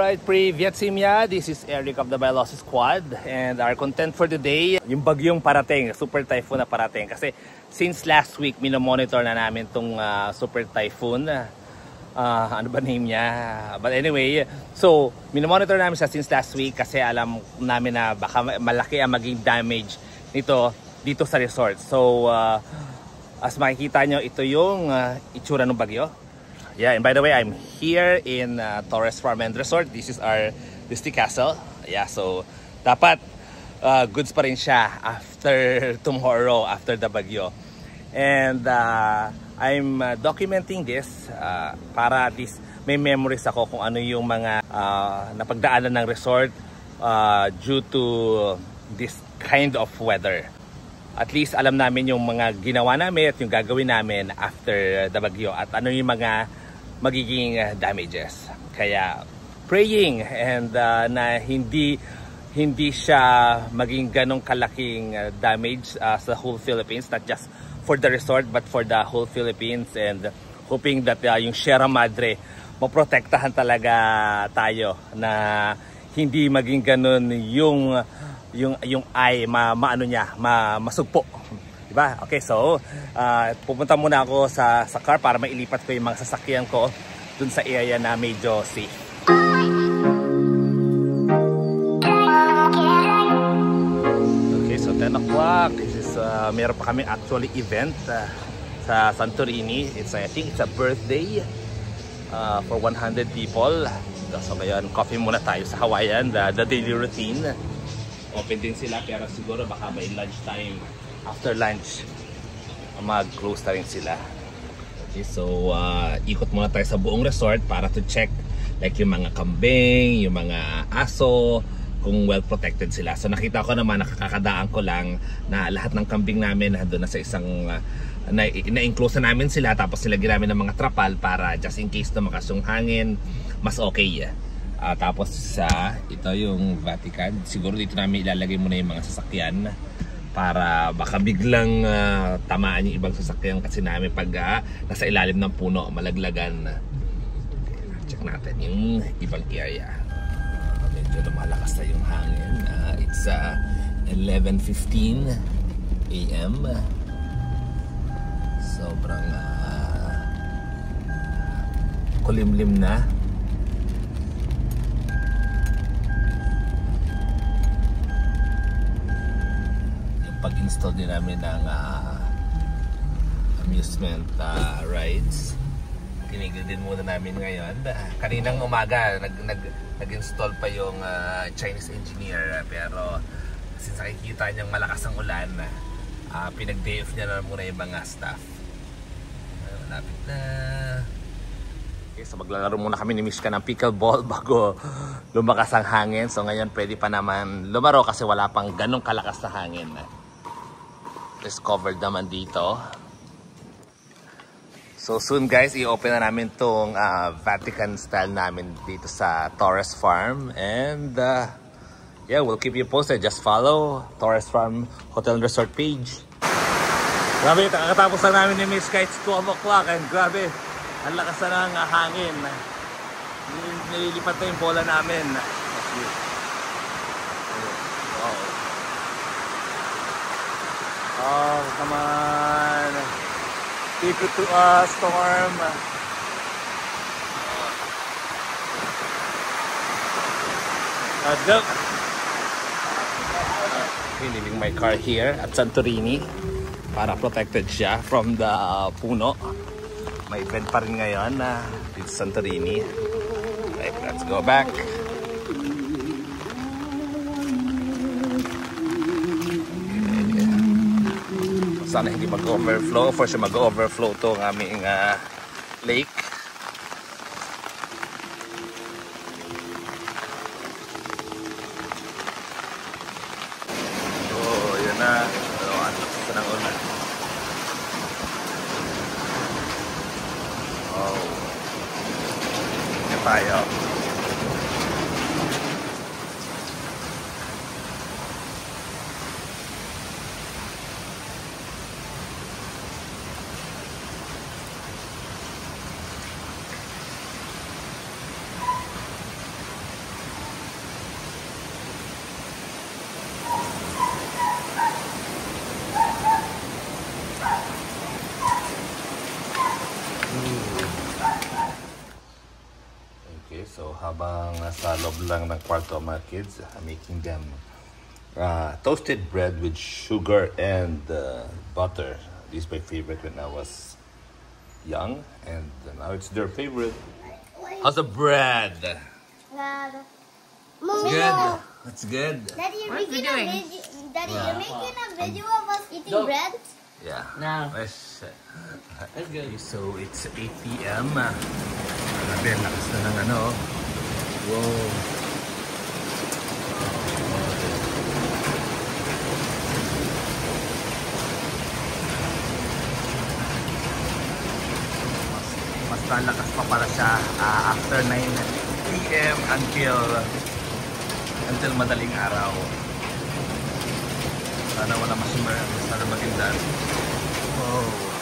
Alright, Privyet Simya. This is Eric of the Biology Squad. And our content for today, yung bagyong parating, super typhoon na parating. Kasi since last week, minomonitor na namin tong super typhoon. Ano ba name niya? But anyway, so minomonitor namin siya since last week kasi alam namin na baka malaki ang maging damage nito dito sa resort. So, as makikita nyo, ito yung itsura ng bagyo. Yeah, and by the way, I'm here in Torres Farm and Resort. This is our Disney Castle. Yeah, so dapat goods pa rin siya after tomorrow, after the bagyo. And I'm documenting this para at least may memories ako kung ano yung mga napagdaanan ng resort due to this kind of weather. At least alam namin yung mga ginawa namin at yung gagawin namin after the bagyo at ano yung mga magiging damages. Kaya praying and na hindi siya maging ganong kalaking damage sa whole Philippines, not just for the resort but for the whole Philippines, and hoping that yung Sierra Madre maprotektahan talaga tayo na hindi maging ganon yung ay masugpo. Diba? Okay, so pupunta muna ako sa car para mailipat ko yung mga sasakyan ko dun sa area na medyo safe. Okay, so 10 o'clock. This is meron pa kami actually event sa Santorini. I think it's a birthday for 100 people. So ngayon, coffee muna tayo sa Hawaiian, the daily routine. Open din sila pero siguro baka may lunch time. After lunch, mag-close na rin sila. Okay, so ikot muna tayo sa buong resort para to check like yung mga kambing, yung mga aso, kung well protected sila. So nakita ko naman, nakakadaan ko lang na lahat ng kambing namin nandun na sa isang na-enclose na namin sila, tapos nilagyan namin ng mga trapal para just in case na makasong hangin, mas okay. Tapos ito yung Vatican. Siguro dito namin ilalagay muna yung mga sasakyan para baka biglang tamaan yung ibang sasakyan kasi namin pag nasa ilalim ng puno, malaglagan. Check natin yung ibang area. Medyo lumalakas na yung hangin. It's 11:15 AM. Sobrang kulimlim na. Pag-install din namin ng amusement rides. Tinigil din muna namin ngayon. Kaninang umaga nag-install pa yung Chinese engineer, pero since nakikita niyang malakas ang ulan, pinag-day off niya na muna yung mga staff. Malapit na. Okay, so maglalaro muna kami ni Mishka ng pickleball bago lumakas ang hangin. So ngayon pwede pa naman lumaro kasi wala pang ganong kalakas na hangin. Covered naman dito. So soon guys, i-open na namin tong Vatican style namin dito sa Torres Farm, and yeah, we'll keep you posted. Just follow Torres Farm Hotel and Resort page. Grabe, kakatapos lang namin ni Miss Kites 12 o'clock, and grabe, ang lakas na ng hangin. Nililipat na yung bola namin. Oh, come on. Take it to us, storm. Let's go. Leaving my car here at Santorini para protected siya from the puno. May event pa rin ngayon dito sa Santorini. Right, let's go back. Sana hindi mag-overflow. For sure mag-overflow to ang aming lake. Oh, yun na. Ang lakas ng ulan. Oh. Yan tayo. So habang nasa loob lang ng kwarto ang mga kids, I'm making them toasted bread with sugar and butter. This is my favorite when I was young, and now it's their favorite. How's the bread? It's good. It's good. Daddy, you're making a video. Daddy, you're making a video of us eating bread. Yeah. No. That's good. So it's 8 p.m. Grabe, lakas na ng ano. Wow. Mas lalakas pa para siya after 9 p.m. until madaling araw. Sana wala masyadong magindan. Oh.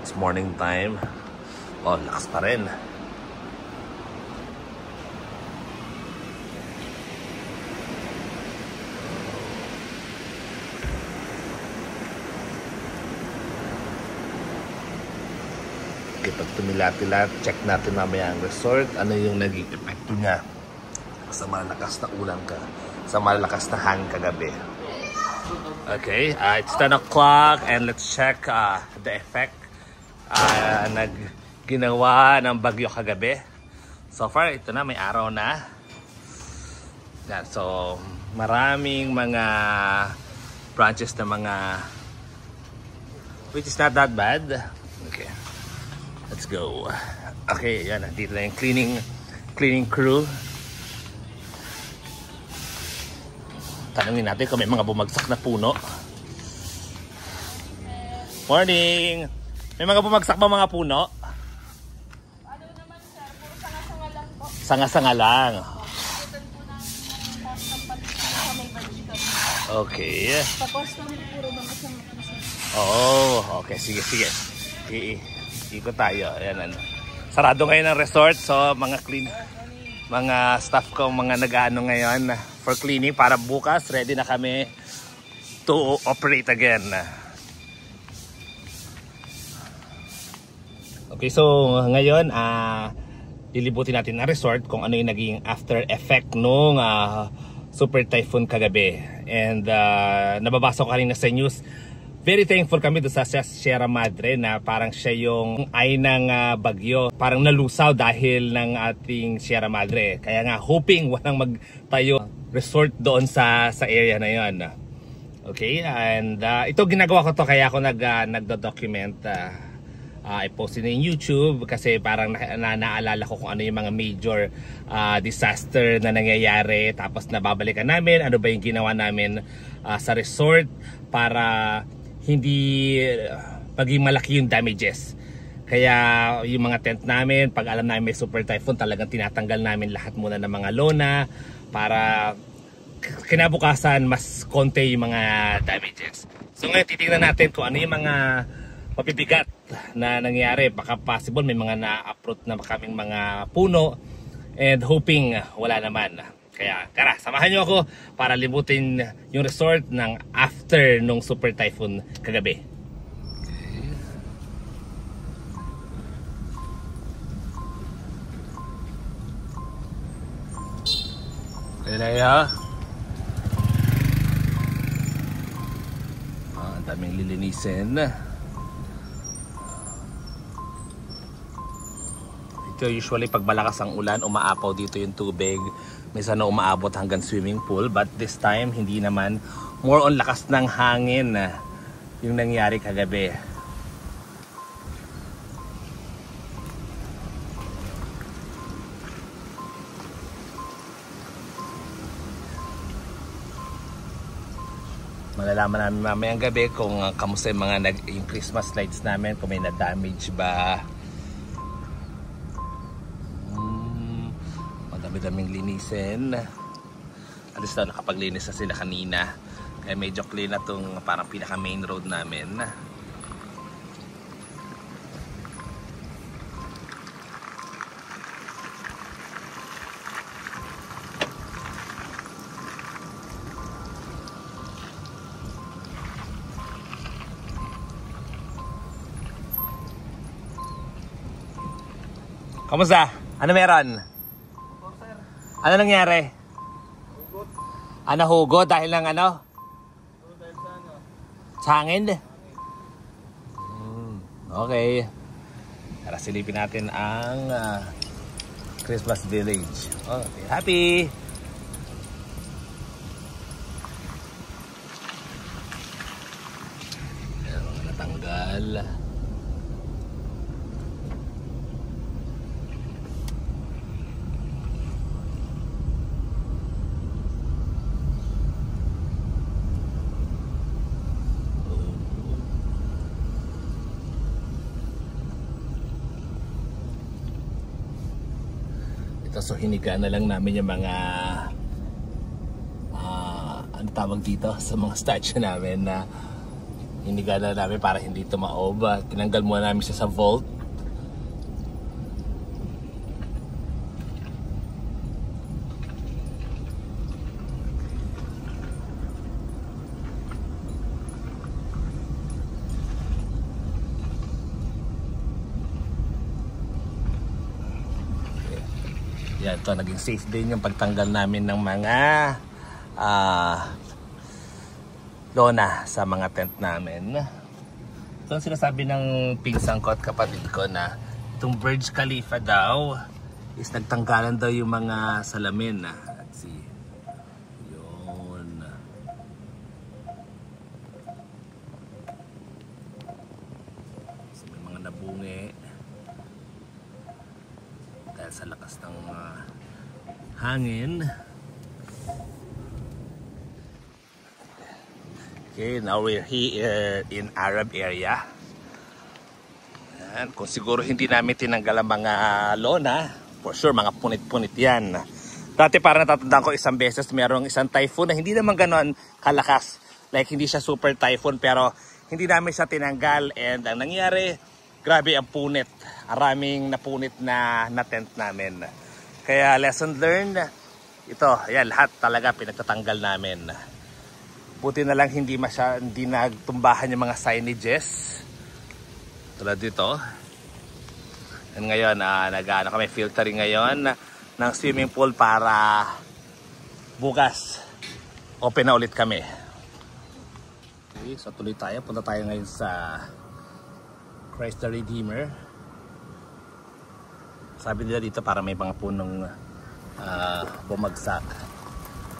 It's morning time. Oh, lakas pa rin. Okay, pag tumilat-tilat, check natin mamaya ang resort. Ano yung naging epekto niya sa malakas na ulan sa malakas na hangin kagabi. Okay, it's 10 o'clock and let's check the effect ginawa ng bagyo kagabi. So far, ito na, may araw na. Yan, so maraming mga branches na mga which is not that bad. Okay, let's go. Okay, yan, dito na yung cleaning crew. Tanungin natin kung may mga bumagsak na puno. Morning! May mga bumagsak ba mga puno? Ano naman sir, puro sanga-sanga lang po. Sanga-sanga lang. Ikutan po namin ng cost ng pati sa may budget kami. Okay. Sa cost namin puro mga sanga-sanga. Oo, okay. Sige. Ikot tayo. Ayan, ano. Sarado ngayon ang resort. So, mga staff ko, mga nag-ano ngayon for cleaning para bukas ready na kami to operate again. Okay, so ngayon lilibutin natin ang resort kung ano yung naging after effect nung super typhoon kagabi. And nababasa ko kanina sa news, very thankful kami doon sa Sierra Madre na parang siya yung ay ng bagyo. Parang nalusaw dahil ng ating Sierra Madre. Kaya nga hoping walang magtayo resort doon sa area na yon. Okay, and ito ginagawa ko to kaya ako nagdo-document. I-post in YouTube kasi parang naalala ko kung ano yung mga major disaster na nangyayari, tapos nababalikan namin ano ba yung ginawa namin sa resort para hindi maging malaki yung damages. Kaya yung mga tent namin, pag alam namin may super typhoon, talagang tinatanggal namin lahat muna ng mga lona para kinabukasan mas konti yung mga damages. So ngayon titingnan natin kung ano yung mga mapibigat na nangyari. Baka possible may mga na-uproot na kaming mga puno, and hoping wala naman. Kaya tara, samahan nyo ako para libutin yung resort ng after nung super typhoon kagabi. Okay, ang daming lilinisin. Usually pag malakas ang ulan, umaapaw dito yung tubig. Minsan na umaabot hanggang swimming pool, but this time hindi naman. More on lakas ng hangin yung nangyari kagabi. Malalaman namin mamayang gabi kung kamusta yung mga yung Christmas lights namin, kung may na-damage ba. Madami-daming linisin. Alis na, nakapaglinis na sila kanina. Kaya medyo clean na itong parang pinaka main road namin. Kamusta? Ano meron? Ano nangyari? Hugot. Ano hugot? Dahil ng ano? Dahil sa ano? Sa hangin? Okay. Tara silipin natin ang Christmas Village. Okay. Happy! Ayan, mga natanggal. So hiniga na lang namin yung mga ano tawag dito sa mga statue namin na hiniga na namin para hindi tumaob. Tinanggal muna namin siya sa vault. Yan, ito naging safe din yung pagtanggal namin ng mga lona sa mga tent namin. Ito ang sinasabi ng pinsang ko at kapatid ko na itong Burj Khalifa daw is nagtanggalan daw yung mga salamin. Let's see. Yun. So, may mga nabungi dahil sa lakas ng hangin. Okay, now we're here in Arab area. Yan, kung siguro hindi namin tinanggal ang mga lona, for sure mga punit-punit yan. Dati parang natatandaan ko isang beses mayroong isang typhoon na hindi naman ganoon kalakas. Like hindi siya super typhoon pero hindi namin siya tinanggal and ang nangyari, grabe ang punit. Maraming napunit na tent namin. Kaya lesson learned, ito, yan, lahat talaga pinagtatanggal namin. Buti na lang hindi nagtumbahan yung mga signages. Tulad dito. And ngayon, kami filtering ngayon ng swimming pool para bukas open na ulit kami. Okay, so tuloy tayo. Punta tayo ngayon sa Christ the Redeemer. Sabi nila dito para may mga punong bumagsak.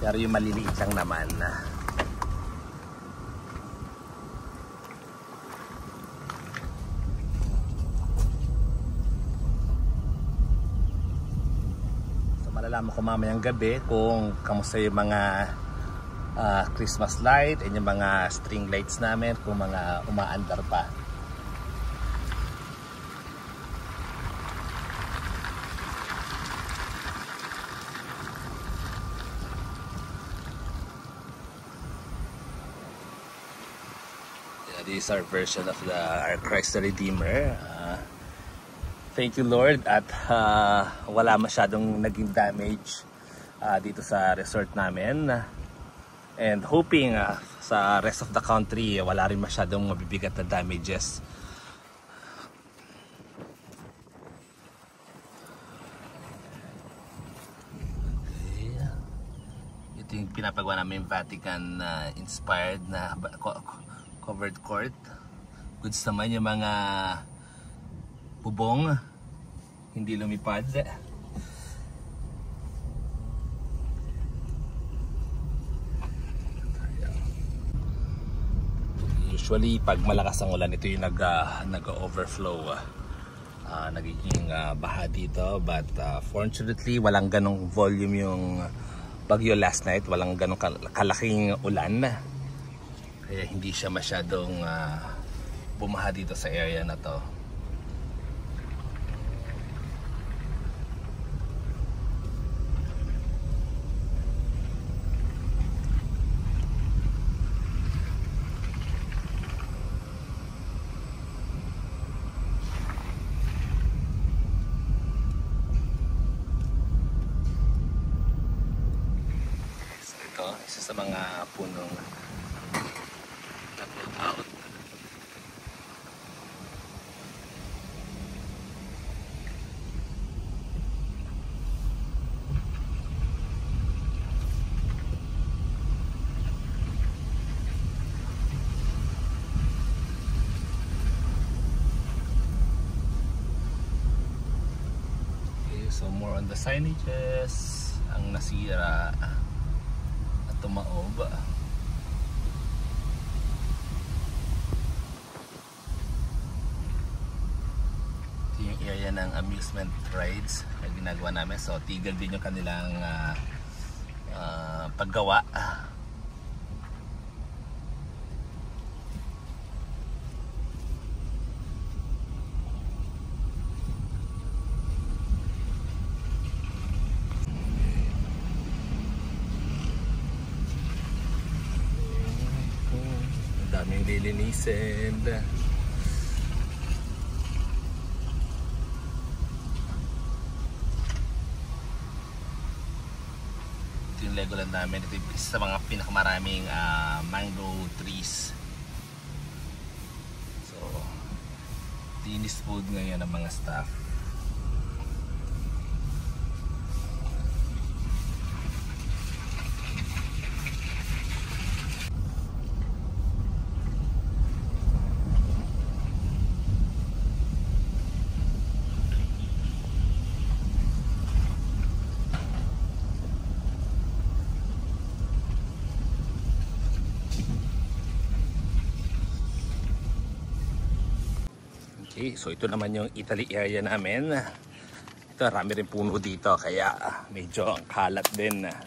Pero yung maliliit lang naman. So malalaman ko mamayang gabi kung kamusta yung mga Christmas light and yung mga string lights namin, kung mga umaandar pa. This is our version of our Christ the Redeemer. Thank you Lord at wala masyadong naging damage dito sa resort namin. And hoping sa rest of the country wala rin masyadong mabibigat na damages. Okay. Ito yung pinapagawa namin Vatican inspired na covered court. Goods naman yung mga bubong hindi lumipad. Usually pag malakas ang ulan ito yung nag-overflow, nagiging baha dito, but fortunately walang ganong volume yung bagyo last night, walang ganong kalaking ulan. Kaya hindi siya masyadong bumaha dito sa area na to. Isa sa mga punong na-pull out. Okay, so more on the signages ang nasira. Tumaob. Ito yung area ng amusement rides na ginagawa namin. So tigil din yung kanilang paggawa. Daming lilinisin. Ito yung Legoland namin. Ito yung isa sa mga pinakamaraming mango trees. So tinis food ngayon ng mga staff. Okay, so ito naman yung Italy area namin. Ito, marami rin puno dito kaya medyo ang kalat din. At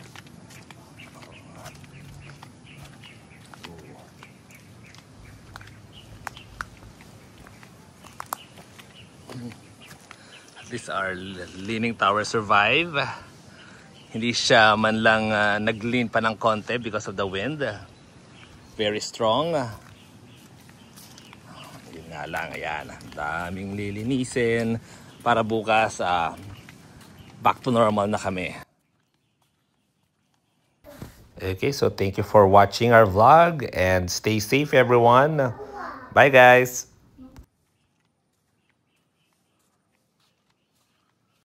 least our Leaning Tower survive. Hindi siya man lang nag-lean pa ng konti because of the wind. Very strong. Nga lang, ayan, daming lilinisin para bukas back to normal na kami. Okay, so thank you for watching our vlog and stay safe everyone. Bye guys.